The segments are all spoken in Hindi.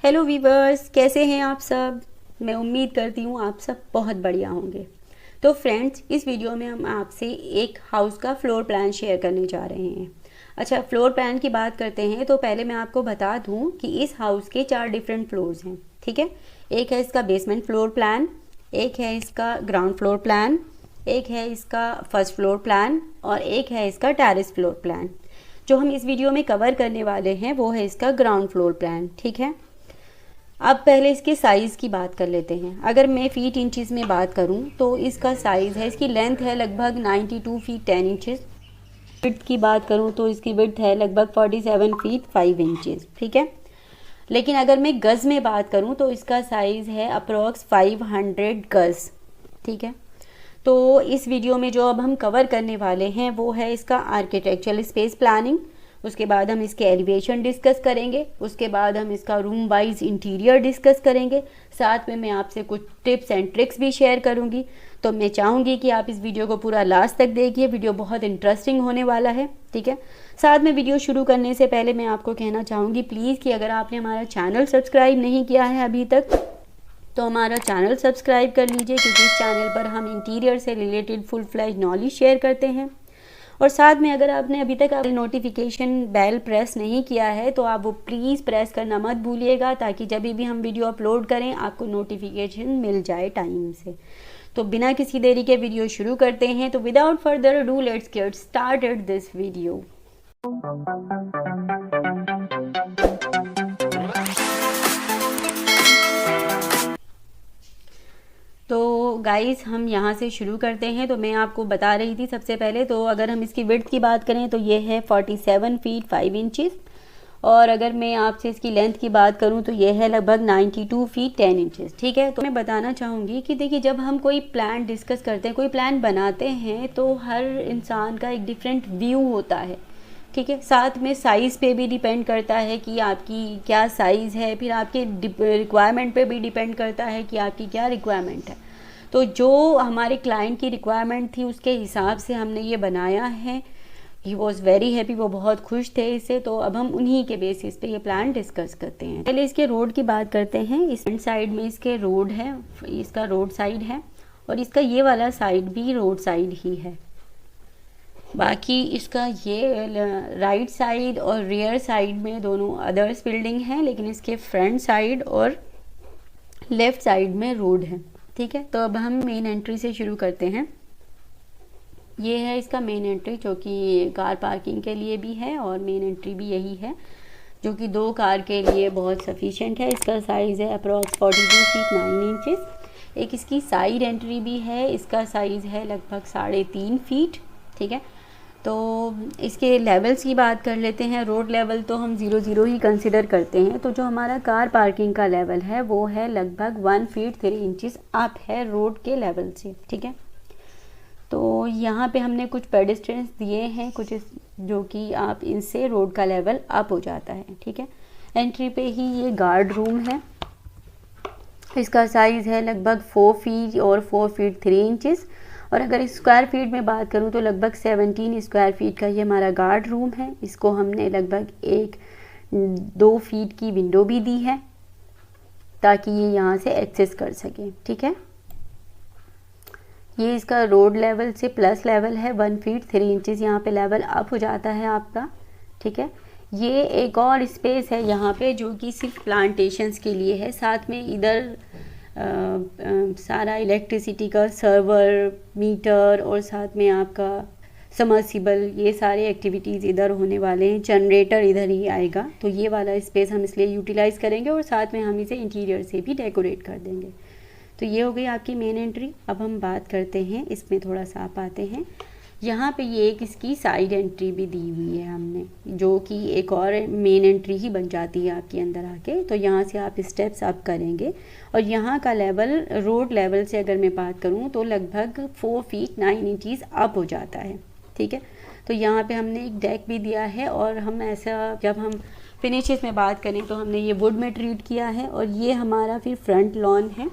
हेलो वीवर्स, कैसे हैं आप सब। मैं उम्मीद करती हूँ आप सब बहुत बढ़िया होंगे। तो फ्रेंड्स, इस वीडियो में हम आपसे एक हाउस का फ्लोर प्लान शेयर करने जा रहे हैं। अच्छा, फ्लोर प्लान की बात करते हैं तो पहले मैं आपको बता दूँ कि इस हाउस के 4 डिफरेंट फ्लोर्स हैं। ठीक है, एक है इसका बेसमेंट फ्लोर प्लान, एक है इसका ग्राउंड फ्लोर प्लान, एक है इसका फर्स्ट फ्लोर प्लान और एक है इसका टेरेस फ्लोर प्लान। जो हम इस वीडियो में कवर करने वाले हैं वो है इसका ग्राउंड फ्लोर प्लान। ठीक है, अब पहले इसके साइज़ की बात कर लेते हैं। अगर मैं फीट इंचज़ में बात करूं तो इसका साइज़ है, इसकी लेंथ है लगभग 92 फीट 10 इंचज़। विड्थ की बात करूं तो इसकी विड्थ है लगभग 47 फीट 5 इंचज़। ठीक है, लेकिन अगर मैं गज़ में बात करूं तो इसका साइज़ है अप्रॉक्स 500 गज़। ठीक है, तो इस वीडियो में जो अब हम कवर करने वाले हैं वो है इसका आर्किटेक्चरल स्पेस प्लानिंग। उसके बाद हम इसके एलिवेशन डिस्कस करेंगे, उसके बाद हम इसका रूम वाइज इंटीरियर डिस्कस करेंगे, साथ में मैं आपसे कुछ टिप्स एंड ट्रिक्स भी शेयर करूंगी। तो मैं चाहूँगी कि आप इस वीडियो को पूरा लास्ट तक देखिए, वीडियो बहुत इंटरेस्टिंग होने वाला है। ठीक है, साथ में वीडियो शुरू करने से पहले मैं आपको कहना चाहूँगी प्लीज़ कि अगर आपने हमारा चैनल सब्सक्राइब नहीं किया है अभी तक तो हमारा चैनल सब्सक्राइब कर लीजिए, क्योंकि इस चैनल पर हम इंटीरियर से related full fledge knowledge share करते हैं। और साथ में अगर आपने अभी तक नोटिफिकेशन बेल प्रेस नहीं किया है तो आप वो प्लीज़ प्रेस करना मत भूलिएगा, ताकि जब भी हम वीडियो अपलोड करें आपको नोटिफिकेशन मिल जाए टाइम से। तो बिना किसी देरी के वीडियो शुरू करते हैं। तो without further ado let's get started this video. तो गाइस, हम यहाँ से शुरू करते हैं। तो मैं आपको बता रही थी सबसे पहले, तो अगर हम इसकी विड्थ की बात करें तो ये है 47 फीट 5 इंचज़, और अगर मैं आपसे इसकी लेंथ की बात करूँ तो ये है लगभग 92 फीट 10 इंचज़। ठीक है, तो मैं बताना चाहूँगी कि देखिए, जब हम कोई प्लान डिस्कस करते हैं, कोई प्लान बनाते हैं, तो हर इंसान का एक डिफरेंट व्यू होता है। ठीक है, साथ में साइज़ पे भी डिपेंड करता है कि आपकी क्या साइज़ है, फिर आपके रिक्वायरमेंट पे भी डिपेंड करता है कि आपकी क्या रिक्वायरमेंट है। तो जो हमारे क्लाइंट की रिक्वायरमेंट थी उसके हिसाब से हमने ये बनाया है। ही वॉज़ वेरी हैप्पी, वो बहुत खुश थे इससे। तो अब हम उन्हीं के बेसिस पे ये प्लान डिस्कस करते हैं। पहले इसके रोड की बात करते हैं। इस साइड में इसके रोड है, इसका रोड साइड है, और इसका ये वाला साइड भी रोड साइड ही है। बाकी इसका ये राइट साइड और रियर साइड में दोनों अदर्स बिल्डिंग हैं, लेकिन इसके फ्रंट साइड और लेफ्ट साइड में रोड है। ठीक है, तो अब हम मेन एंट्री से शुरू करते हैं। ये है इसका मेन एंट्री, जो कि कार पार्किंग के लिए भी है, और मेन एंट्री भी यही है, जो कि 2 कार के लिए बहुत सफिशेंट है। इसका साइज़ है अप्रॉक्स 42 फीट 9 इंचज़। एक इसकी साइड एंट्री भी है, इसका साइज़ है लगभग 3.5 फीट। ठीक है, तो इसके लेवल्स की बात कर लेते हैं। रोड लेवल तो हम 0 ही कंसिडर करते हैं। तो जो हमारा कार पार्किंग का लेवल है वो है लगभग 1 फीट 3 इंचज़ अप है रोड के लेवल से। ठीक है, तो यहाँ पे हमने कुछ पेडेस्ट्रियंस दिए हैं, कुछ जो कि आप इनसे रोड का लेवल अप हो जाता है। ठीक है, एंट्री पे ही ये गार्ड रूम है। इसका साइज़ है लगभग 4 फीट और 4 फीट 3 इंचज़, और अगर स्क्वायर फीट में बात करूं तो लगभग 17 स्क्वायर फीट का ये हमारा गार्ड रूम है। इसको हमने लगभग 1-2 फीट की विंडो भी दी है ताकि ये यहाँ से एक्सेस कर सके। ठीक है, ये इसका रोड लेवल से प्लस लेवल है 1 फीट 3 इंचज़, यहाँ पे लेवल अप हो जाता है आपका। ठीक है, ये एक और स्पेस है यहाँ पे जो कि सिर्फ प्लांटेशंस के लिए है। साथ में इधर सारा इलेक्ट्रिसिटी का सर्वर, मीटर और साथ में आपका समर्सिबल, ये सारे एक्टिविटीज़ इधर होने वाले हैं। जनरेटर इधर ही आएगा, तो ये वाला स्पेस हम इसलिए यूटिलाइज़ करेंगे, और साथ में हम इसे इंटीरियर से भी डेकोरेट कर देंगे। तो ये हो गई आपकी मेन एंट्री। अब हम बात करते हैं, इसमें थोड़ा सा आप आते हैं। यहाँ पे ये एक इसकी साइड एंट्री भी दी हुई है हमने, जो कि एक और मेन एंट्री ही बन जाती है आपके अंदर आके। तो यहाँ से आप स्टेप्स अप करेंगे, और यहाँ का लेवल रोड लेवल से अगर मैं बात करूँ तो लगभग 4 फीट 9 इंचज़ अप हो जाता है। ठीक है, तो यहाँ पे हमने एक डेक भी दिया है, और हम ऐसा जब हम फिनिशेस में बात करें तो हमने ये वुड में ट्रीट किया है। और ये हमारा फिर फ्रंट लॉन है।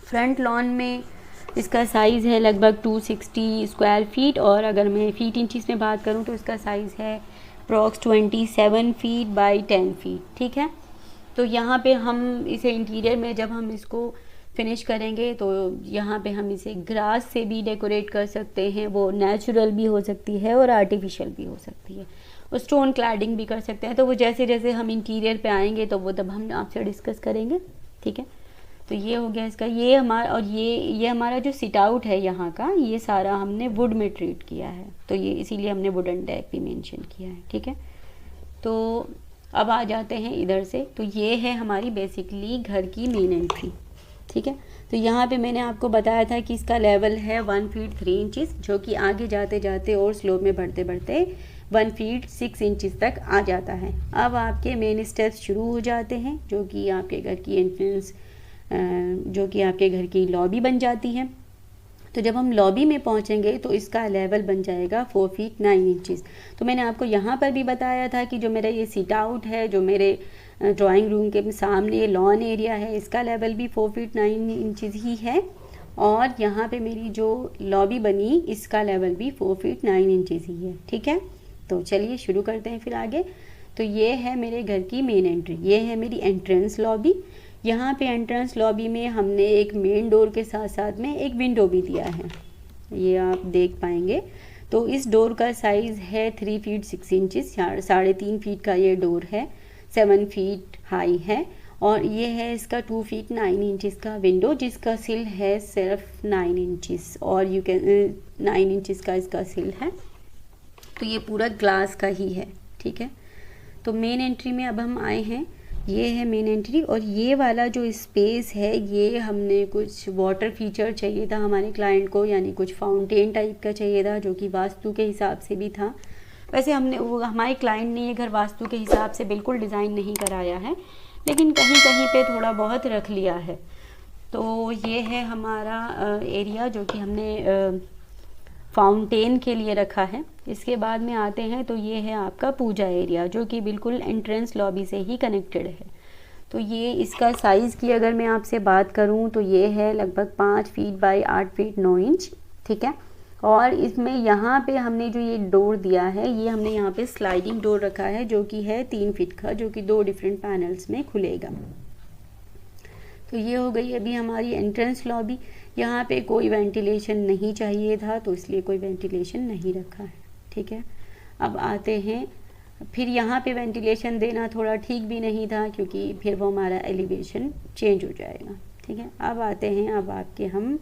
फ्रंट लॉन में इसका साइज़ है लगभग 260 स्क्वायर फीट, और अगर मैं फीट इंचज़ में बात करूं तो इसका साइज़ है अप्रॉक्स 27 फीट बाई 10 फीट। ठीक है, तो यहाँ पे हम इसे इंटीरियर में जब हम इसको फिनिश करेंगे तो यहाँ पे हम इसे ग्रास से भी डेकोरेट कर सकते हैं, वो नेचुरल भी हो सकती है और आर्टिफिशियल भी हो सकती है, और स्टोन क्लैडिंग भी कर सकते हैं। तो वो जैसे जैसे हम इंटीरियर पे आएंगे तो वो तब हम आपसे डिस्कस करेंगे, ठीक है। तो ये हो गया इसका, ये हमारा, और ये हमारा जो सिट आउट है यहाँ का, ये सारा हमने वुड में ट्रीट किया है, तो ये इसीलिए हमने वुडन डेक भी मेंशन किया है, ठीक है। तो अब आ जाते हैं इधर से, तो ये है हमारी बेसिकली घर की मेन एंट्री, ठीक है। तो यहाँ पे मैंने आपको बताया था कि इसका लेवल है 1 फीट 3 इंचज़, जो कि आगे जाते जाते और स्लोप में बढ़ते बढ़ते 1 फीट 6 इंचज़ तक आ जाता है। अब आपके मेन स्टेप्स शुरू हो जाते हैं, जो कि आपके घर की एंट्रेंस, जो कि आपके घर की लॉबी बन जाती है। तो जब हम लॉबी में पहुंचेंगे तो इसका लेवल बन जाएगा 4 फीट 9 इंचज़। तो मैंने आपको यहाँ पर भी बताया था कि जो मेरा ये सिट आउट है, जो मेरे ड्राइंग रूम के सामने लॉन एरिया है, इसका लेवल भी 4 फीट 9 इंचज़ ही है, और यहाँ पे मेरी जो लॉबी बनी इसका लेवल भी 4 फीट 9 इंचज़ ही है, ठीक है। तो चलिए शुरू करते हैं फिर आगे। तो ये है मेरे घर की मेन एंट्री, ये है मेरी एंट्रेंस लॉबी। यहाँ पे एंट्रेंस लॉबी में हमने एक मेन डोर के साथ साथ में एक विंडो भी दिया है, ये आप देख पाएंगे। तो इस डोर का साइज़ है 3 फीट 6 इंचज़, 3.5 फीट का ये डोर है, 7 फीट हाई है, और ये है इसका 2 फीट 9 इंचज़ का विंडो, जिसका सिल है सिर्फ 9 इंचज़, और 9 इंचज़ का इसका सिल है। तो ये पूरा ग्लास का ही है, ठीक है। तो मेन एंट्री में अब हम आए हैं, ये है मेन एंट्री, और ये वाला जो स्पेस है, ये हमने कुछ वाटर फीचर चाहिए था हमारे क्लाइंट को, यानी कुछ फाउंटेन टाइप का चाहिए था, जो कि वास्तु के हिसाब से भी था। वैसे हमारे क्लाइंट ने ये घर वास्तु के हिसाब से बिल्कुल डिज़ाइन नहीं कराया है, लेकिन कहीं कहीं पे थोड़ा बहुत रख लिया है। तो ये है हमारा एरिया जो कि हमने फाउंटेन के लिए रखा है। इसके बाद में आते हैं तो ये है आपका पूजा एरिया, जो कि बिल्कुल एंट्रेंस लॉबी से ही कनेक्टेड है। तो ये इसका साइज़ की अगर मैं आपसे बात करूं तो ये है लगभग 5 फीट बाई 8 फीट 9 इंच, ठीक है। और इसमें यहाँ पे हमने जो ये डोर दिया है, ये हमने यहाँ पे स्लाइडिंग डोर रखा है, जो कि है 3 फीट का, जो कि 2 डिफरेंट पैनल्स में खुलेगा। तो ये हो गई अभी हमारी एंट्रेंस लॉबी। यहाँ पे कोई वेंटिलेशन नहीं चाहिए था, तो इसलिए कोई वेंटिलेशन नहीं रखा है, ठीक है। अब आते हैं, फिर यहाँ पे वेंटिलेशन देना थोड़ा ठीक भी नहीं था, क्योंकि फिर वो हमारा एलिवेशन चेंज हो जाएगा, ठीक है। अब आते हैं अब आपके हम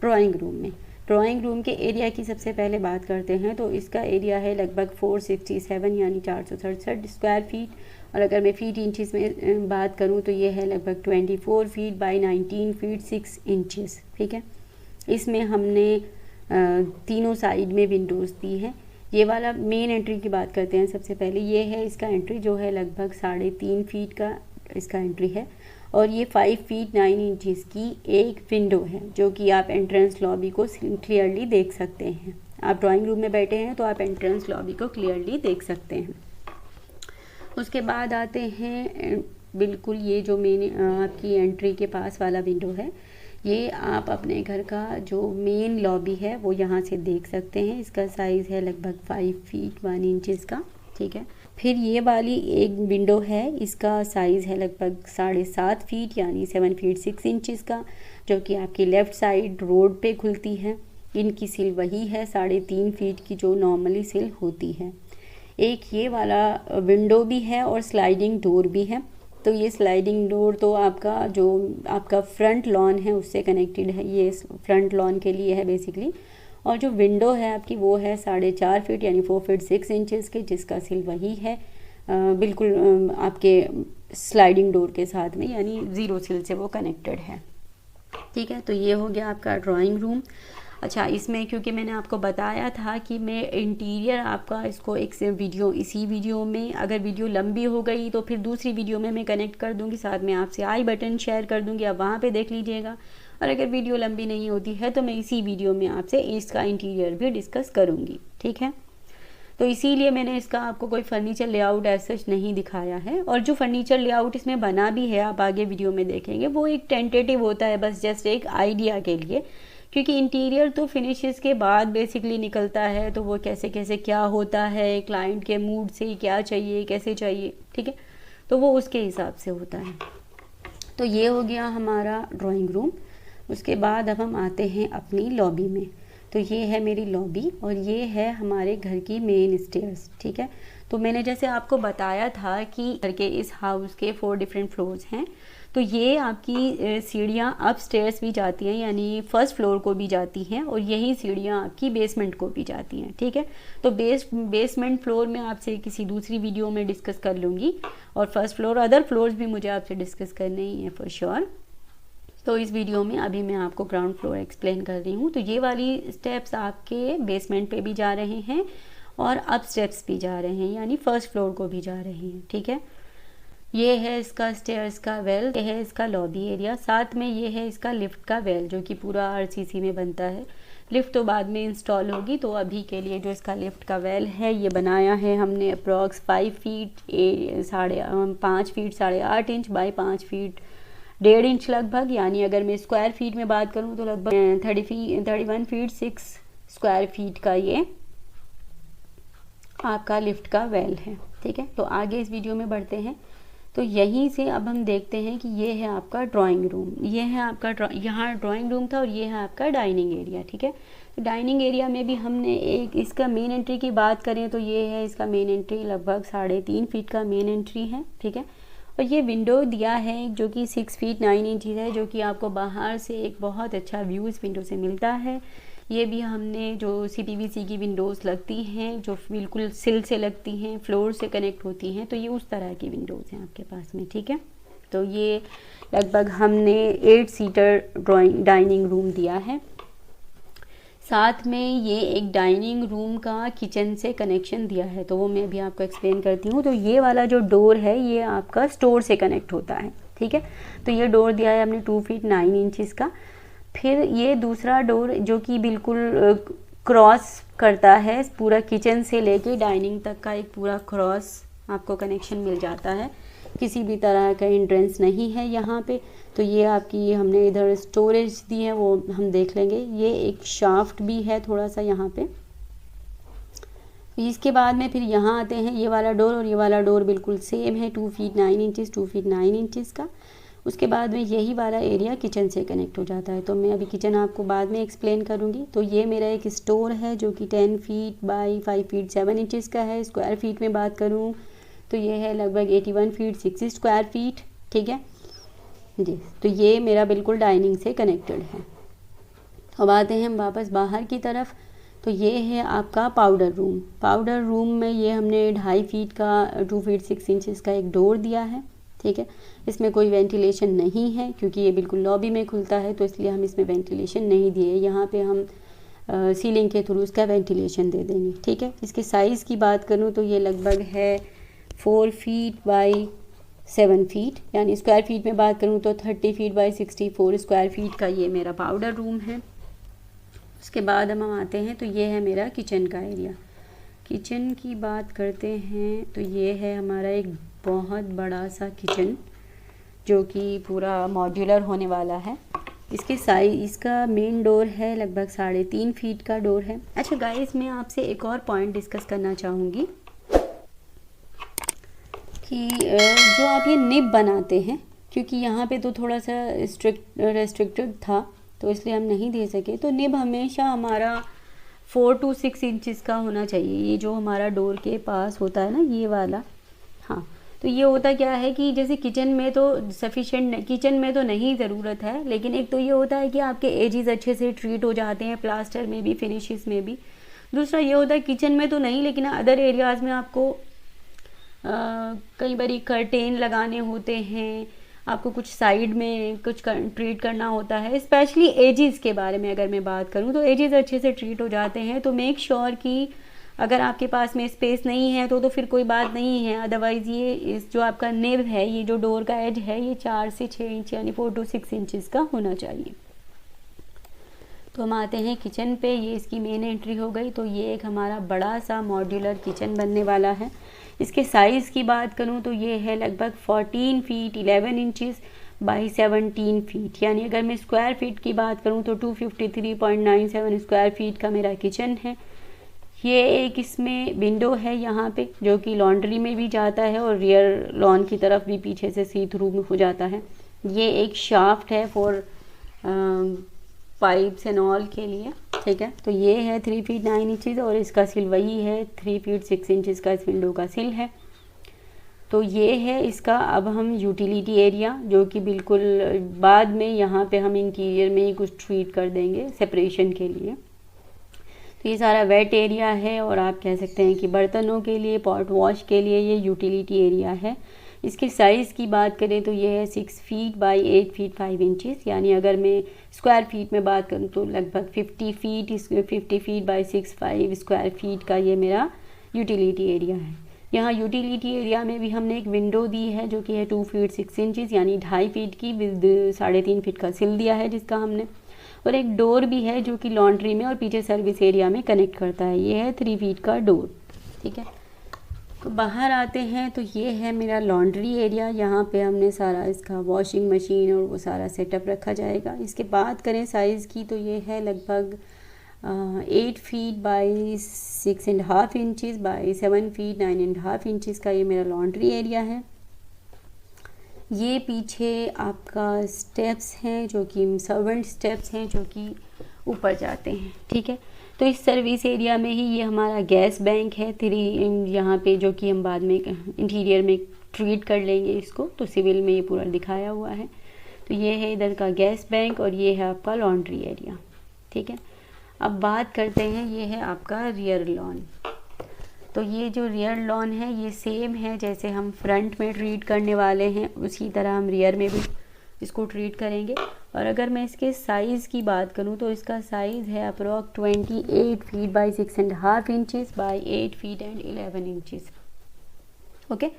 ड्राइंग रूम में। ड्राइंग रूम के एरिया की सबसे पहले बात करते हैं। तो इसका एरिया है लगभग 467 यानी 467 स्क्वायर फीट, और अगर मैं फीट इंचज़ में बात करूं तो ये है लगभग 24 फीट बाई 19 फीट 6 इंचज़, ठीक है। इसमें हमने तीनों साइड में विंडोज़ दी है। ये वाला मेन एंट्री की बात करते हैं सबसे पहले। ये है इसका एंट्री, जो है लगभग 3.5 फीट का इसका एंट्री है, और ये 5 फीट 9 इंचज़ की एक विंडो है, जो कि आप एंट्रेंस लॉबी को क्लियरली देख सकते हैं। आप ड्राइंग रूम में बैठे हैं तो आप एंट्रेंस लॉबी को क्लियरली देख सकते हैं। उसके बाद आते हैं बिल्कुल ये जो मेन आपकी एंट्री के पास वाला विंडो है, ये आप अपने घर का जो मेन लॉबी है वो यहाँ से देख सकते हैं। इसका साइज़ है लगभग 5 फीट 1 इंचज़ का, ठीक है। फिर ये वाली एक विंडो है, इसका साइज़ है लगभग 7.5 फीट यानी 7 फीट 6 इंचज़ का, जो कि आपकी लेफ़्ट साइड रोड पे खुलती है। इनकी सिल वही है 3.5 फीट की, जो नॉर्मली सिल होती है। एक ये वाला विंडो भी है और स्लाइडिंग डोर भी है। तो ये स्लाइडिंग डोर तो आपका फ्रंट लॉन है उससे कनेक्टेड है, ये फ्रंट लॉन के लिए है बेसिकली। और जो विंडो है आपकी वो है 4.5 फीट यानी 4 फीट 6 इंचज़ के, जिसका सिल वही है बिल्कुल आपके स्लाइडिंग डोर के साथ में, यानी 0 सिल से वो कनेक्टेड है, ठीक है। तो ये हो गया आपका ड्राइंग रूम। अच्छा, इसमें क्योंकि मैंने आपको बताया था कि मैं इंटीरियर आपका इसको इसी वीडियो में, अगर वीडियो लंबी हो गई तो फिर दूसरी वीडियो में मैं कनेक्ट कर दूंगी, साथ में आपसे आई बटन शेयर कर दूंगी, आप वहाँ पे देख लीजिएगा। और अगर वीडियो लंबी नहीं होती है तो मैं इसी वीडियो में आपसे इसका इंटीरियर भी डिस्कस करूँगी, ठीक है। तो इसीलिए मैंने इसका आपको कोई फर्नीचर लेआउट ऐसा नहीं दिखाया है। और जो फर्नीचर लेआउट इसमें बना भी है, आप आगे वीडियो में देखेंगे, वो एक टेंटेटिव होता है, बस जस्ट एक आइडिया के लिए, क्योंकि इंटीरियर तो फिनिशेस के बाद बेसिकली निकलता है। तो वो कैसे कैसे क्या होता है, क्लाइंट के मूड से क्या चाहिए कैसे चाहिए, ठीक है। तो वो उसके हिसाब से होता है। तो ये हो गया हमारा ड्राइंग रूम। उसके बाद अब हम आते हैं अपनी लॉबी में। तो ये है मेरी लॉबी और ये है हमारे घर की मेन स्टेयर्स, ठीक है। तो मैंने जैसे आपको बताया था कि घर के इस हाउस के 4 डिफरेंट फ्लोर्स हैं, तो ये आपकी सीढ़ियाँ अप स्टेयर्स भी जाती हैं, यानी फर्स्ट फ्लोर को भी जाती हैं, और यही सीढ़ियाँ आपकी बेसमेंट को भी जाती हैं, ठीक है। तो बेसमेंट फ्लोर में आपसे किसी दूसरी वीडियो में डिस्कस कर लूँगी, और फर्स्ट फ्लोर अदर फ्लोर्स भी मुझे आपसे डिस्कस करने ही है फॉर श्योर। तो इस वीडियो में अभी मैं आपको ग्राउंड फ्लोर एक्सप्लेन कर रही हूँ। तो ये वाली स्टेप्स आपके बेसमेंट पे भी जा रहे हैं और अप स्टेप्स भी जा रहे हैं, यानी फर्स्ट फ्लोर को भी जा रहे हैं, ठीक है। ये है इसका स्टेयर्स का वेल, ये है इसका लॉबी एरिया, साथ में ये है इसका लिफ्ट का वेल जो कि पूरा RCC में बनता है। लिफ्ट तो बाद में इंस्टॉल होगी, तो अभी के लिए जो इसका लिफ्ट का वेल है ये बनाया है हमने approx 5 feet 5 feet 8.5 inch by 5 feet 1.5 inch लगभग, यानी अगर मैं स्क्वायर फीट में बात करूँ तो लगभग 31 फीट 6 स्क्वायर फीट का ये आपका लिफ्ट का वेल है, ठीक है। तो आगे इस वीडियो में बढ़ते हैं। तो यहीं से अब हम देखते हैं कि ये है आपका ड्राइंग रूम, ये है आपका यहाँ ड्राइंग रूम था और ये है आपका डाइनिंग एरिया, ठीक है। तो डाइनिंग एरिया में भी हमने एक इसका मेन एंट्री की बात करें तो ये है इसका मेन एंट्री, लगभग 3.5 फीट का मेन एंट्री है, ठीक है। और ये विंडो दिया है जो कि 6 फीट 9 इंच है, जो कि आपको बाहर से एक बहुत अच्छा व्यू इस विंडो से मिलता है। ये भी हमने जो CPVC की विंडोज़ लगती हैं जो बिल्कुल सिल से लगती हैं, फ्लोर से कनेक्ट होती हैं, तो ये उस तरह की विंडोज़ हैं आपके पास में, ठीक है। तो ये लगभग हमने 8 सीटर डाइनिंग रूम दिया है। साथ में ये एक डाइनिंग रूम का किचन से कनेक्शन दिया है, तो वो मैं भी आपको एक्सप्लेन करती हूँ। तो ये वाला जो डोर है ये आपका स्टोर से कनेक्ट होता है, ठीक है। तो ये डोर दिया है हमने 2 फीट 9 इंच का। फिर ये दूसरा डोर जो कि बिल्कुल क्रॉस करता है पूरा किचन से लेके डाइनिंग तक का एक पूरा क्रॉस आपको कनेक्शन मिल जाता है, किसी भी तरह का एंट्रेंस नहीं है यहाँ पे। तो ये आपकी हमने इधर स्टोरेज दी है वो हम देख लेंगे। ये एक शाफ्ट भी है थोड़ा सा यहाँ पे। इसके बाद में फिर यहाँ आते हैं, ये वाला डोर और ये वाला डोर बिल्कुल सेम है, 2 फीट 9 इंचज़ 2 फीट 9 इंचज़ का। उसके बाद में यही वाला एरिया किचन से कनेक्ट हो जाता है। तो मैं अभी किचन आपको बाद में एक्सप्लेन करूँगी। तो ये मेरा एक स्टोर है जो कि 10 फीट बाई 5 फीट 7 इंचज़ का है। स्क्वायर फीट में बात करूँ तो ये है लगभग 81 फीट 6 स्क्वायर फीट, ठीक है जी। तो ये मेरा बिल्कुल डाइनिंग से कनेक्टेड है। अब आते हैं हम वापस बाहर की तरफ। तो ये है आपका पाउडर रूम। पाउडर रूम में ये हमने 2.5 फीट का 2 फीट 6 इंचज़ का एक डोर दिया है, ठीक है। इसमें कोई वेंटिलेशन नहीं है क्योंकि ये बिल्कुल लॉबी में खुलता है, तो इसलिए हम इसमें वेंटिलेशन नहीं दिए। यहाँ पे हम सीलिंग के थ्रू इसका वेंटिलेशन दे देंगे, ठीक है। इसके साइज़ की बात करूँ तो ये लगभग है 4 फीट बाई 7 फीट, यानी स्क्वायर फीट में बात करूँ तो 30 फीट बाई 64 स्क्वायर फीट का ये मेरा पाउडर रूम है। उसके बाद हम आते हैं तो ये है मेरा किचन का एरिया। किचन की बात करते हैं तो ये है हमारा एक बहुत बड़ा सा किचन जो कि पूरा मॉड्यूलर होने वाला है। इसका मेन डोर है लगभग 3.5 फीट का डोर है। अच्छा गाइस, मैं आपसे एक और पॉइंट डिस्कस करना चाहूँगी कि जो आप ये निब बनाते हैं, क्योंकि यहाँ पे तो थोड़ा सा रेस्ट्रिक्टेड था तो इसलिए हम नहीं दे सके। तो निब हमेशा हमारा 4 to 6 इंचज़ का होना चाहिए। ये जो हमारा डोर के पास होता है ना, ये वाला, हाँ। तो ये होता क्या है कि जैसे किचन में तो सफिशेंट, किचन में तो नहीं ज़रूरत है, लेकिन एक तो ये होता है कि आपके एजेस अच्छे से ट्रीट हो जाते हैं, प्लास्टर में भी फिनिशेस में भी। दूसरा ये होता है किचन में तो नहीं, लेकिन अदर एरियाज़ में आपको कई बारी कर्टेन लगाने होते हैं, आपको कुछ साइड में कुछ ट्रीट करना होता है। स्पेशली एजेस के बारे में अगर मैं बात करूँ तो एजेस अच्छे से ट्रीट हो जाते हैं। तो मेक श्योर कि अगर आपके पास में स्पेस नहीं है तो फिर कोई बात नहीं है। अदरवाइज़ ये इस जो आपका निब है, ये जो डोर का एज है, ये 4 से 6 इंच यानी 4 to 6 इंचज़ का होना चाहिए। तो हम आते हैं किचन पे। ये इसकी मेन एंट्री हो गई। तो ये एक हमारा बड़ा सा मॉड्यूलर किचन बनने वाला है। इसके साइज़ की बात करूँ तो ये है लगभग 14 फीट 11 इंचज़ बाई 17 फीट, यानी अगर मैं स्क्वायर फीट की बात करूँ तो 253.97 स्क्वायर फीट का मेरा किचन है। ये एक इसमें विंडो है यहाँ पे, जो कि लॉन्ड्री में भी जाता है और रियर लॉन की तरफ भी पीछे से सी थ्रू हो जाता है। ये एक शाफ्ट है फॉर पाइप्स एंड ऑल के लिए, ठीक है। तो ये है 3 फीट 9 इंचज़ और इसका सिल वही है 3 फीट 6 इंचज़ का इस विंडो का सिल है। तो ये है इसका। अब हम यूटिलिटी एरिया, जो कि बिल्कुल बाद में यहाँ पे हम इंटीरियर में ही कुछ ट्रीट कर देंगे सेपरेशन के लिए। तो ये सारा वेट एरिया है और आप कह सकते हैं कि बर्तनों के लिए, पॉट वॉश के लिए ये यूटिलिटी एरिया है। इसके साइज़ की बात करें तो ये है 6 फीट बाई 8 फीट 5 इंचज़, यानी अगर मैं स्क्वायर फीट में बात करूँ तो लगभग 50 फीट बाई 6.5 स्क्वायर फीट का ये मेरा यूटिलिटी एरिया है। यहाँ यूटिलिटी एरिया में भी हमने एक विंडो दी है जो कि है 2 फीट 6 इंचज़, यानी 2.5 फीट की विद 3.5 फीट का सिल दिया है जिसका हमने, और एक डोर भी है जो कि लॉन्ड्री में और पीछे सर्विस एरिया में कनेक्ट करता है। ये है 3 फीट का डोर, ठीक है। तो बाहर आते हैं तो ये है मेरा लॉन्ड्री एरिया। यहाँ पे हमने सारा इसका वॉशिंग मशीन और वो सारा सेटअप रखा जाएगा। इसके बात करें साइज़ की तो ये है लगभग 8 feet by 6.5 inches by 7 feet 9.5 inches का ये मेरा लॉन्ड्री एरिया है। ये पीछे आपका स्टेप्स हैं जो कि सर्वेंट स्टेप्स हैं जो कि ऊपर जाते हैं, ठीक है। तो इस सर्विस एरिया में ही ये हमारा गैस बैंक है 3 यहाँ पे, जो कि हम बाद में इंटीरियर में ट्रीट कर लेंगे इसको, तो सिविल में ये पूरा दिखाया हुआ है। तो ये है इधर का गैस बैंक और ये है आपका लॉन्ड्री एरिया, ठीक है। अब बात करते हैं, ये है आपका रियर लॉन। तो ये जो रियर लॉन है ये सेम है जैसे हम फ्रंट में ट्रीट करने वाले हैं, उसी तरह हम रियर में भी इसको ट्रीट करेंगे। और अगर मैं इसके साइज़ की बात करूं तो इसका साइज़ है approx 28 feet by 6.5 inches by 8 feet and 11 inches, okay.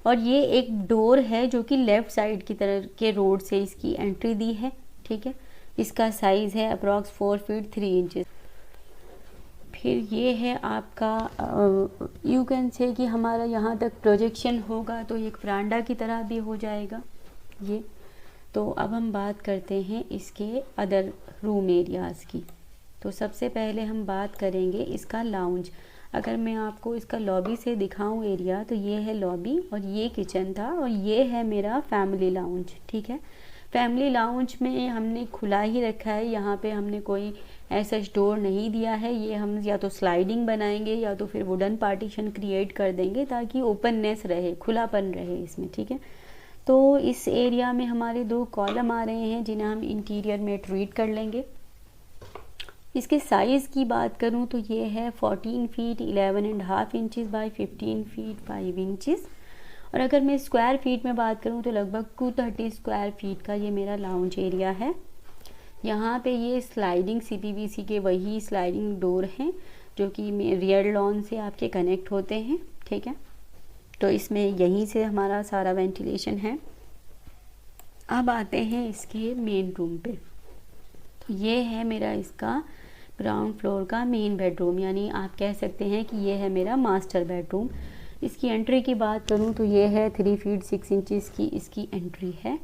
और ये एक डोर है जो कि लेफ़्ट साइड की तरफ के रोड से इसकी एंट्री दी है, ठीक है। इसका साइज़ है अप्रॉक्स 4 फीट 3 इंचज़। फिर ये है आपका यू कैन से कि हमारा यहाँ तक प्रोजेक्शन होगा तो एक वरांडा की तरह भी हो जाएगा ये। तो अब हम बात करते हैं इसके अदर रूम एरियाज़ की। तो सबसे पहले हम बात करेंगे इसका लाउंज। अगर मैं आपको इसका लॉबी से दिखाऊं एरिया, तो ये है लॉबी और ये किचन था और ये है मेरा फैमिली लाउंज, ठीक है। फैमिली लाउंज में हमने खुला ही रखा है, यहाँ पे हमने कोई ऐसा डोर नहीं दिया है। ये हम या तो स्लाइडिंग बनाएंगे या तो फिर वुडन पार्टीशन क्रिएट कर देंगे ताकि ओपननेस रहे, खुलापन रहे इसमें, ठीक है। तो इस एरिया में हमारे 2 कॉलम आ रहे हैं जिन्हें हम इंटीरियर में ट्रीट कर लेंगे। इसके साइज़ की बात करूं तो ये है 14 feet 11.5 inches by 15 feet 5 inches. और अगर मैं स्क्वायर फीट में बात करूं तो लगभग 230 स्क्वायर फीट का ये मेरा लाउंज एरिया है। यहाँ पे ये स्लाइडिंग CPVC के वही स्लाइडिंग डोर हैं जो कि रियर लॉन से आपके कनेक्ट होते हैं, ठीक है। तो इसमें यहीं से हमारा सारा वेंटिलेशन है। अब आते हैं इसके मेन रूम पे। तो ये है मेरा इसका ग्राउंड फ्लोर का मेन बेडरूम, यानी आप कह सकते हैं कि ये है मेरा मास्टर बेडरूम। इसकी एंट्री की बात करूं तो ये है 3 फीट 6 इंचज़ की इसकी एंट्री है।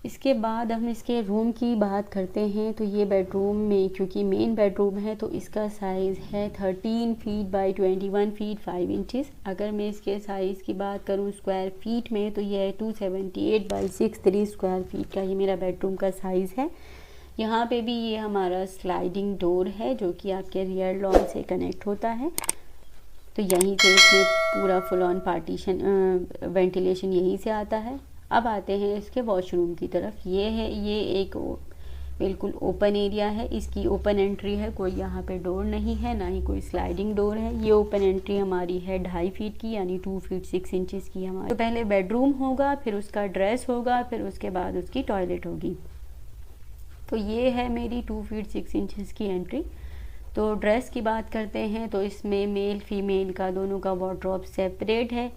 इसके बाद हम इसके रूम की बात करते हैं। तो ये बेडरूम में क्योंकि मेन बेडरूम है तो इसका साइज़ है 13 फीट बाई 21 फीट 5 इंचज़। अगर मैं इसके साइज़ की बात करूं स्क्वायर फीट में तो ये है 278 बाई 63 स्क्वायर फीट का ये मेरा बेडरूम का साइज़ है। यहाँ पे भी ये हमारा स्लाइडिंग डोर है जो कि आपके रियर लॉन से कनेक्ट होता है। तो यहीं से इसमें पूरा फुल ऑन पार्टीशन वेंटिलेशन यहीं से आता है। अब आते हैं इसके वॉशरूम की तरफ। ये है, ये एक बिल्कुल ओपन एरिया है, इसकी ओपन एंट्री है, कोई यहाँ पे डोर नहीं है, ना ही कोई स्लाइडिंग डोर है। ये ओपन एंट्री हमारी है 2.5 फीट की, यानी 2 फीट 6 इंचज़ की हमारी। तो पहले बेडरूम होगा, फिर उसका ड्रेस होगा, फिर उसके बाद उसकी टॉयलेट होगी। तो ये है मेरी 2 फीट 6 इंचज़ की एंट्री। तो ड्रेस की बात करते हैं तो इसमें मेल फीमेल का दोनों का वार्डरोब सेपरेट है,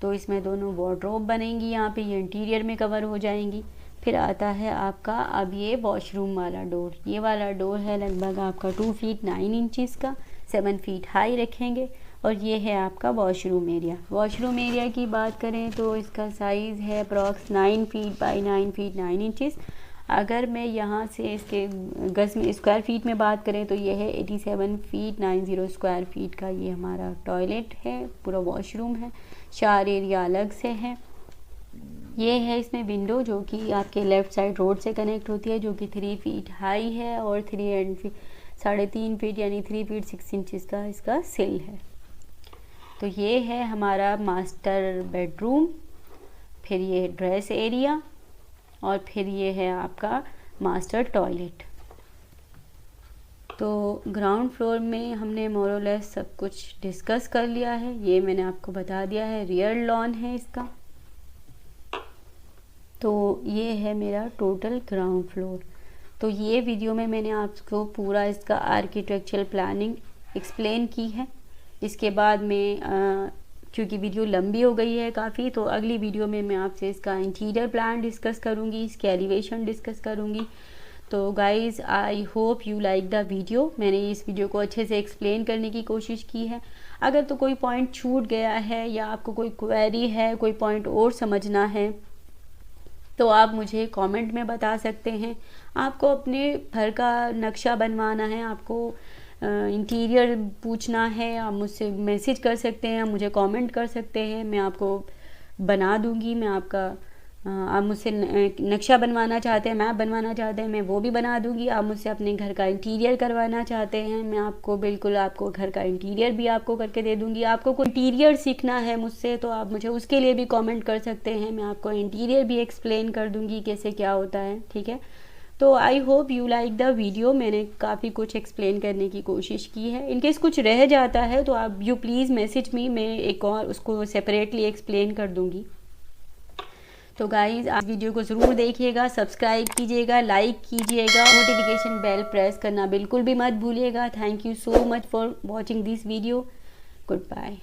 तो इसमें दोनों वार्डरोब बनेंगी, यहाँ पे ये इंटीरियर में कवर हो जाएंगी। फिर आता है आपका अब ये वॉशरूम वाला डोर। ये वाला डोर है लगभग आपका 2 फीट 9 इंचज़ का, 7 फीट हाई रखेंगे। और ये है आपका वॉशरूम एरिया। वॉशरूम एरिया की बात करें तो इसका साइज़ है approx 9 feet by 9 feet 9 inches. अगर मैं यहाँ से इसके गज में स्क्वायर फीट में बात करें तो ये है 87 फीट 90 स्क्वायर फीट का ये हमारा टॉयलेट है, पूरा वॉशरूम है, शावर एरिया अलग से है। ये है इसमें विंडो जो कि आपके लेफ़्ट साइड रोड से कनेक्ट होती है, जो कि 3 फीट हाई है और 3.5 फीट यानी 3 फीट 6 इंचज़ का इसका सिल है। तो ये है हमारा मास्टर बेडरूम, फिर ये ड्रेस एरिया और फिर ये है आपका मास्टर टॉयलेट। तो ग्राउंड फ्लोर में हमने मोर और लेस सब कुछ डिस्कस कर लिया है, ये मैंने आपको बता दिया है। रियर लॉन है इसका। तो ये है मेरा टोटल ग्राउंड फ्लोर। तो ये वीडियो में मैंने आपको पूरा इसका आर्किटेक्चरल प्लानिंग एक्सप्लेन की है। इसके बाद में क्योंकि वीडियो लंबी हो गई है काफ़ी, तो अगली वीडियो में मैं आपसे इसका इंटीरियर प्लान डिस्कस करूँगी, इसके एलिवेशन डिस्कस करूँगी। तो guys I hope you like the video. मैंने इस वीडियो को अच्छे से एक्सप्लेन करने की कोशिश की है। अगर तो कोई पॉइंट छूट गया है या आपको कोई क्वेरी है, कोई पॉइंट और समझना है, तो आप मुझे कमेंट में बता सकते हैं। आपको अपने घर का नक्शा बनवाना है, आपको इंटीरियर पूछना है, आप मुझसे मैसेज कर सकते हैं, मुझे कमेंट कर सकते हैं, मैं आपको बना दूंगी। मैं आपका आप मुझसे नक्शा बनवाना चाहते हैं, मैप बनवाना चाहते हैं, मैं वो भी बना दूंगी। आप मुझसे अपने घर का इंटीरियर करवाना चाहते हैं, मैं आपको बिल्कुल आपको घर का इंटीरियर भी आपको करके दे दूंगी। आपको कोई इंटीरियर सीखना है मुझसे तो आप मुझे उसके लिए भी कमेंट कर सकते हैं, मैं आपको इंटीरियर भी एक्सप्लेन कर दूंगी कैसे क्या होता है, ठीक है। तो I hope you like the video. मैंने काफ़ी कुछ एक्सप्लेन करने की कोशिश की है। इनकेस कुछ रह जाता है तो आप यू प्लीज़ मैसेज मी, मैं एक और उसको सेपरेटली एक्सप्लेन कर दूंगी। तो गाइज़ आज वीडियो को ज़रूर देखिएगा, सब्सक्राइब कीजिएगा, लाइक कीजिएगा, नोटिफिकेशन बेल प्रेस करना बिल्कुल भी मत भूलिएगा। Thank you so much for watching this video. Good bye.